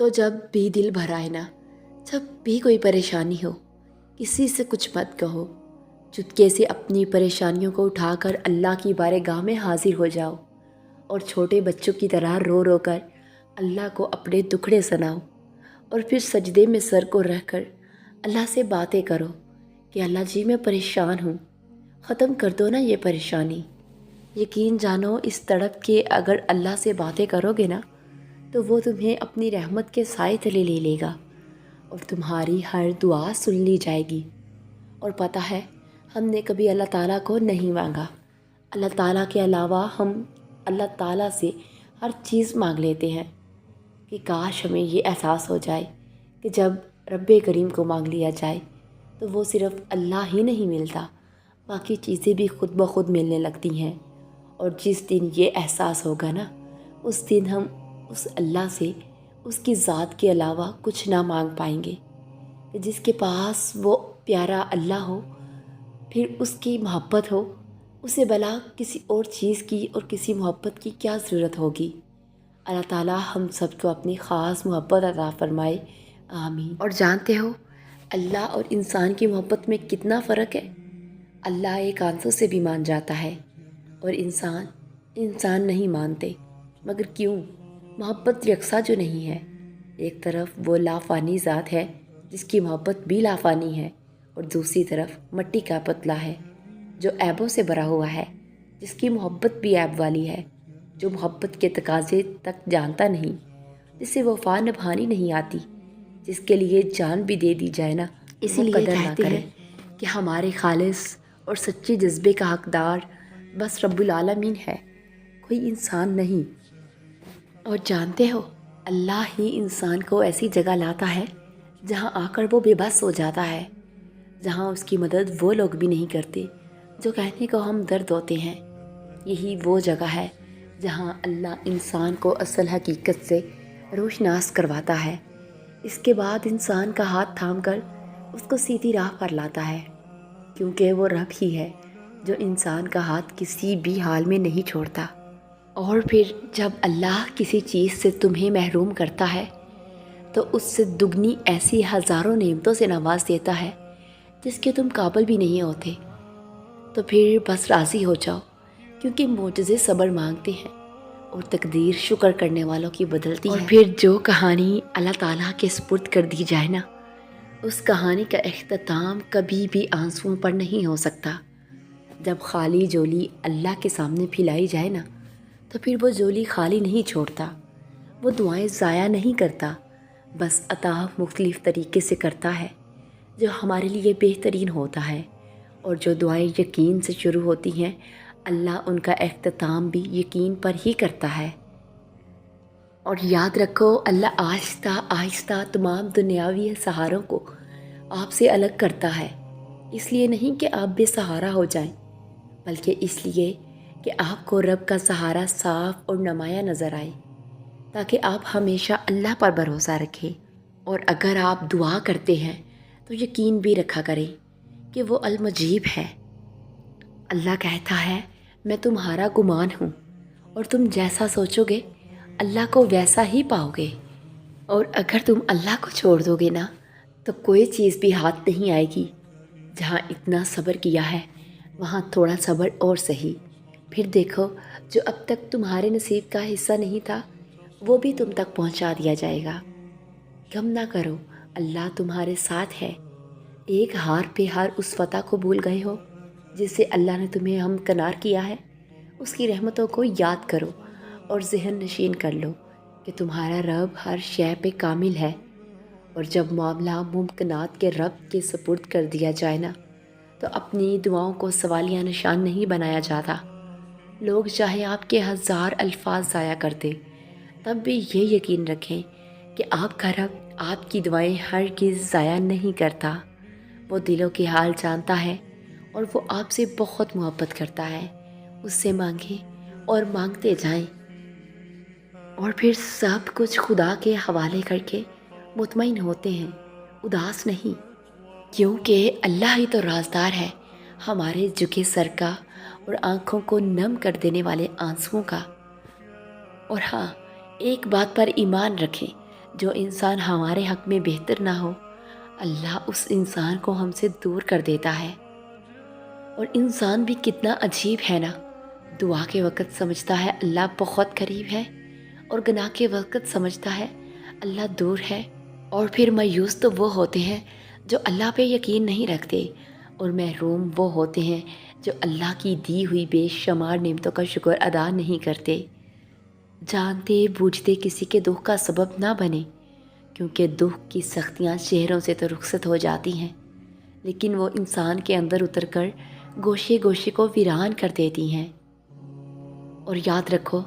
تو جب بھی دل بھرائے نا، جب بھی کوئی پریشانی ہو، کسی سے کچھ مت کہو، چپکے سے اپنی پریشانیوں کو اٹھا کر اللہ کی بارگاہ میں حاضر ہو جاؤ اور چھوٹے بچوں کی طرح رو رو کر اللہ کو اپنے دکھڑے سناؤ، اور پھر سجدے میں سر کو رکھ کر اللہ سے باتیں کرو کہ اللہ جی میں پریشان ہوں، ختم کر دو نا یہ پریشانی۔ یقین جانو اس تڑپ کے اگر اللہ سے باتیں کرو گے نا تو وہ تمہیں اپنی رحمت کے سائے تلے لے لے گا اور تمہاری ہر دعا سن لی جائے گی۔ اور پتہ ہے ہم نے کبھی اللہ تعالیٰ کو نہیں مانگا، اللہ تعالیٰ کے علاوہ ہم اللہ تعالیٰ سے ہر چیز مانگ لیتے ہیں کہ کاش ہمیں یہ احساس ہو جائے کہ جب رب کریم کو مانگ لیا جائے تو وہ صرف اللہ ہی نہیں ملتا، باقی چیزیں بھی خود بخود ملنے لگتی ہیں۔ اور جس دن یہ احساس ہوگا نا، اس دن ہم اس اللہ سے اس کی ذات کے علاوہ کچھ نہ مانگ پائیں گے، کہ جس کے پاس وہ پیارا اللہ ہو، پھر اس کی محبت ہو، اسے بلا کسی اور چیز کی اور کسی محبت کی کیا ضرورت ہوگی۔ اللہ تعالیٰ ہم سب کو اپنی خاص محبت عطا فرمائے، آمین۔ اور جانتے ہو اللہ اور انسان کی محبت میں کتنا فرق ہے؟ اللہ ایک آنسوں سے بھی مان جاتا ہے اور انسان نہیں مانتے، مگر کیوں؟ محبت یکساں جو نہیں ہے۔ ایک طرف وہ لافانی ذات ہے جس کی محبت بھی لافانی ہے، اور دوسری طرف مٹی کا پتلا ہے جو عیبوں سے بھرا ہوا ہے، جس کی محبت بھی عیب والی ہے، جو محبت کے تقاضے تک جانتا نہیں، جسے وفا نبھانی نہیں آتی، جس کے لیے جان بھی دے دی جائے نا اسی لیے کہتے ہیں کہ ہمارے خالص اور سچے جذبے کا حقدار بس رب العالمین ہے، کوئی انسان نہیں۔ اور جانتے ہو اللہ ہی انسان کو ایسی جگہ لاتا ہے جہاں آ کر وہ بے بس ہو جاتا ہے، جہاں اس کی مدد وہ لوگ بھی نہیں کرتے جو کہنے کو ہم درد ہوتے ہیں۔ یہی وہ جگہ ہے جہاں اللہ انسان کو اصل حقیقت سے روشناس کرواتا ہے، اس کے بعد انسان کا ہاتھ تھام کر اس کو سیدھی راہ پر لاتا ہے، کیونکہ وہ رب ہی ہے جو انسان کا ہاتھ کسی بھی حال میں نہیں چھوڑتا۔ اور پھر جب اللہ کسی چیز سے تمہیں محروم کرتا ہے تو اس سے دگنی ایسی ہزاروں نعمتوں سے نواز دیتا ہے جس کے تم قابل بھی نہیں ہوتے، تو پھر بس راضی ہو جاؤ، کیونکہ معجزے صبر مانگتے ہیں اور تقدیر شکر کرنے والوں کی بدلتی ہے۔ اور پھر جو کہانی اللہ تعالیٰ کے سپرد کر دی جائے نا، اس کہانی کا اختتام کبھی بھی آنسوؤں پر نہیں ہو سکتا۔ جب خالی جولی اللہ کے سامنے پھیلائی جائے نا تو پھر وہ جولی خالی نہیں چھوڑتا، وہ دعائیں ضائع نہیں کرتا، بس عطا مختلف طریقے سے کرتا ہے جو ہمارے لیے بہترین ہوتا ہے۔ اور جو دعائیں یقین سے شروع ہوتی ہیں اللہ ان کا اختتام بھی یقین پر ہی کرتا ہے۔ اور یاد رکھو اللہ آہستہ آہستہ تمام دنیاوی سہاروں کو آپ سے الگ کرتا ہے، اس لیے نہیں کہ آپ بے سہارا ہو جائیں، بلکہ اس لیے کہ آپ کو رب کا سہارا صاف اور نمایاں نظر آئے، تاکہ آپ ہمیشہ اللہ پر بھروسہ رکھیں۔ اور اگر آپ دعا کرتے ہیں تو یقین بھی رکھا کریں کہ وہ المجیب ہے۔ اللہ کہتا ہے میں تمہارا گمان ہوں، اور تم جیسا سوچو گے اللہ کو ویسا ہی پاؤ گے۔ اور اگر تم اللہ کو چھوڑ دو گے نا تو کوئی چیز بھی ہاتھ نہیں آئے گی۔ جہاں اتنا صبر کیا ہے وہاں تھوڑا صبر اور سہی، پھر دیکھو جو اب تک تمہارے نصیب کا حصہ نہیں تھا وہ بھی تم تک پہنچا دیا جائے گا۔ غم نہ کرو، اللہ تمہارے ساتھ ہے۔ ایک ہار پہ ہار اس فتح کو بھول گئے ہو جس سے اللہ نے تمہیں ہمکنار کیا ہے؟ اس کی رحمتوں کو یاد کرو اور ذہن نشین کر لو کہ تمہارا رب ہر شے پہ کامل ہے۔ اور جب معاملہ ممکنات کے رب کے سپرد کر دیا جائے نا تو اپنی دعاؤں کو سوالیہ نشان نہیں بنایا جاتا۔ لوگ چاہے آپ کے ہزار الفاظ ضائع کر دیں، تب بھی یہ یقین رکھیں کہ آپ کا رب آپ کی دعائیں ہرگز ضائع نہیں کرتا۔ وہ دلوں کے حال جانتا ہے اور وہ آپ سے بہت محبت کرتا ہے۔ اس سے مانگیں اور مانگتے جائیں، اور پھر سب کچھ خدا کے حوالے کر کے مطمئن ہوتے ہیں، اداس نہیں، کیونکہ اللہ ہی تو رازدار ہے ہمارے جھکے سر کا اور آنکھوں کو نم کر دینے والے آنسوؤں کا۔ اور ہاں، ایک بات پر ایمان رکھیں، جو انسان ہمارے حق میں بہتر نہ ہو، اللہ اس انسان کو ہم سے دور کر دیتا ہے۔ اور انسان بھی کتنا عجیب ہے نا، دعا کے وقت سمجھتا ہے اللہ بہت قریب ہے، اور گناہ کے وقت سمجھتا ہے اللہ دور ہے۔ اور پھر مایوس تو وہ ہوتے ہیں جو اللہ پہ یقین نہیں رکھتے، اور محروم وہ ہوتے ہیں جو اللہ کی دی ہوئی بے شمار نعمتوں کا شکر ادا نہیں کرتے۔ جانتے بوجھتے کسی کے دکھ کا سبب نہ بنے، کیونکہ دکھ کی سختیاں چہروں سے تو رخصت ہو جاتی ہیں، لیکن وہ انسان کے اندر اتر کر گوشے گوشے کو ویران کر دیتی ہیں۔ اور یاد رکھو،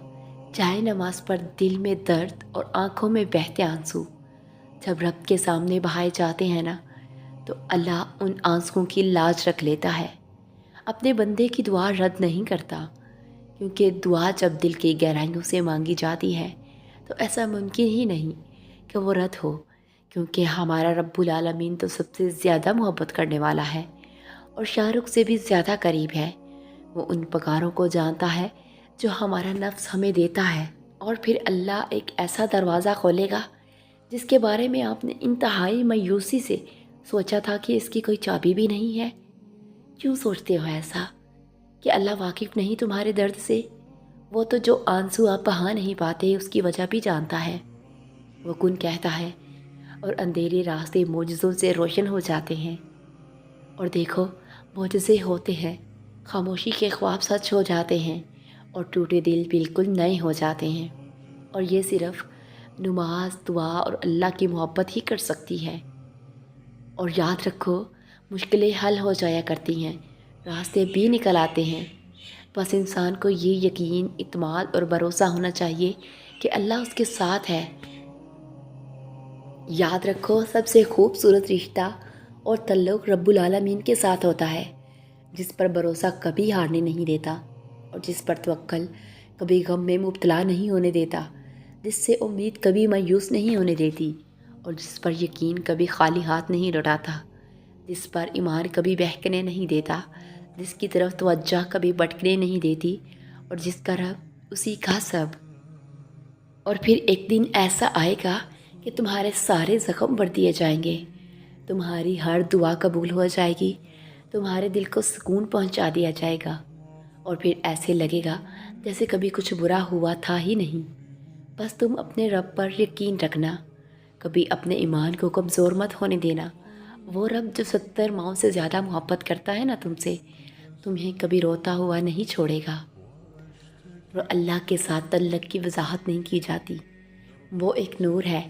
چاہے نماز پر دل میں درد اور آنکھوں میں بہتے آنسو جب رب کے سامنے بہائے جاتے ہیں نا، تو اللہ ان آنسوؤں کی لاج رکھ لیتا ہے، اپنے بندے کی دعا رد نہیں کرتا، کیونکہ دعا جب دل کی گہرائیوں سے مانگی جاتی ہے تو ایسا ممکن ہی نہیں کہ وہ رد ہو، کیونکہ ہمارا رب العالمین تو سب سے زیادہ محبت کرنے والا ہے اور شاہ رخ سے بھی زیادہ قریب ہے۔ وہ ان پکاروں کو جانتا ہے جو ہمارا نفس ہمیں دیتا ہے، اور پھر اللہ ایک ایسا دروازہ کھولے گا جس کے بارے میں آپ نے انتہائی مایوسی سے سوچا تھا کہ اس کی کوئی چابی بھی نہیں ہے۔ کیوں سوچتے ہو ایسا کہ اللہ واقف نہیں تمہارے درد سے؟ وہ تو جو آنسو آپ بہا نہیں پاتے اس کی وجہ بھی جانتا ہے۔ وہ کن کہتا ہے اور اندھیرے راستے معجزوں سے روشن ہو جاتے ہیں، اور دیکھو معجزے ہوتے ہیں، خاموشی کے خواب سچ ہو جاتے ہیں، اور ٹوٹے دل بالکل نئے ہو جاتے ہیں، اور یہ صرف نماز، دعا اور اللہ کی محبت ہی کر سکتی ہے۔ اور یاد رکھو، مشکلیں حل ہو جایا کرتی ہیں، راستے بھی نکل آتے ہیں، بس انسان کو یہ یقین، اعتماد اور بھروسہ ہونا چاہیے کہ اللہ اس کے ساتھ ہے۔ یاد رکھو، سب سے خوبصورت رشتہ اور تعلق رب العالمین کے ساتھ ہوتا ہے، جس پر بھروسہ کبھی ہارنے نہیں دیتا، اور جس پر توکل کبھی غم میں مبتلا نہیں ہونے دیتا، جس سے امید کبھی مایوس نہیں ہونے دیتی، اور جس پر یقین کبھی خالی ہاتھ نہیں لوٹاتا، جس پر ایمان کبھی بہکنے نہیں دیتا، جس کی طرف توجہ کبھی بھٹکنے نہیں دیتی، اور جس کا رب اسی کا سب۔ اور پھر ایک دن ایسا آئے گا کہ تمہارے سارے زخم بھر دیے جائیں گے، تمہاری ہر دعا قبول ہو جائے گی، تمہارے دل کو سکون پہنچا دیا جائے گا، اور پھر ایسے لگے گا جیسے کبھی کچھ برا ہوا تھا ہی نہیں۔ بس تم اپنے رب پر یقین رکھنا، کبھی اپنے ایمان کو کمزور مت ہونے دینا۔ وہ رب جو 70 ماؤں سے زیادہ محبت کرتا ہے نا تم سے، تمہیں کبھی روتا ہوا نہیں چھوڑے گا۔ اور اللہ کے ساتھ تعلق کی وضاحت نہیں کی جاتی، وہ ایک نور ہے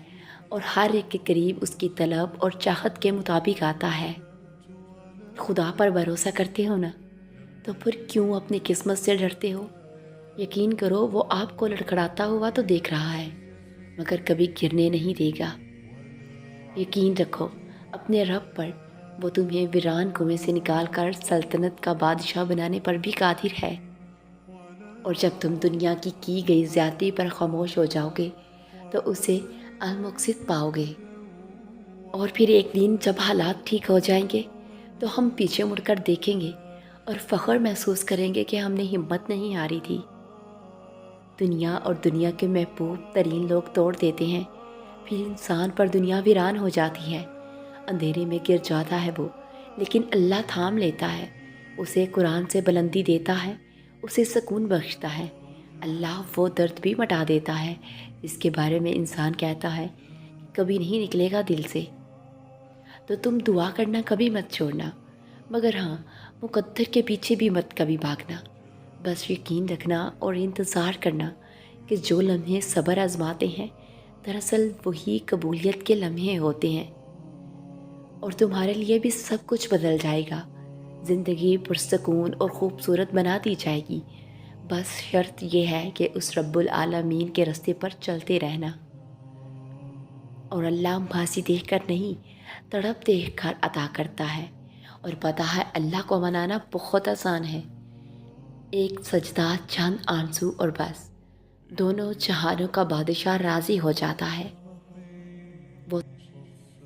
اور ہر ایک کے قریب اس کی طلب اور چاہت کے مطابق آتا ہے۔ خدا پر بھروسہ کرتے ہو نا، تو پھر کیوں اپنی قسمت سے ڈرتے ہو؟ یقین کرو، وہ آپ کو لڑکھڑاتا ہوا تو دیکھ رہا ہے، مگر کبھی گرنے نہیں دے گا۔ یقین رکھو اپنے رب پر، وہ تمہیں ویران کنویں سے نکال کر سلطنت کا بادشاہ بنانے پر بھی قادر ہے۔ اور جب تم دنیا کی گئی زیادتی پر خاموش ہو جاؤ گے تو اسے المقصد پاؤ گے، اور پھر ایک دن جب حالات ٹھیک ہو جائیں گے تو ہم پیچھے مڑ کر دیکھیں گے اور فخر محسوس کریں گے کہ ہم نے ہمت نہیں ہاری تھی۔ دنیا اور دنیا کے محبوب ترین لوگ توڑ دیتے ہیں، پھر انسان پر دنیا ویران ہو جاتی ہے، اندھیرے میں گر جاتا ہے وہ، لیکن اللہ تھام لیتا ہے، اسے قرآن سے بلندی دیتا ہے، اسے سکون بخشتا ہے۔ اللہ وہ درد بھی مٹا دیتا ہے جس کے بارے میں انسان کہتا ہے کہ کبھی نہیں نکلے گا دل سے۔ تو تم دعا کرنا کبھی مت چھوڑنا، مگر ہاں، مقدر کے پیچھے بھی مت کبھی بھاگنا۔ بس یقین رکھنا اور انتظار کرنا کہ جو لمحے صبر آزماتے ہیں دراصل وہی قبولیت کے لمحے ہوتے ہیں، اور تمہارے لیے بھی سب کچھ بدل جائے گا، زندگی پرسکون اور خوبصورت بنا دی جائے گی۔ بس شرط یہ ہے کہ اس رب العالمین کے راستے پر چلتے رہنا، اور اللہ ماضی دیکھ کر نہیں، تڑپ دیکھ کر عطا کرتا ہے، اور پتہ ہے اللہ کو منانا بہت آسان ہے۔ ایک سجدہ، چند آنسو، اور بس دونوں جہانوں کا بادشاہ راضی ہو جاتا ہے۔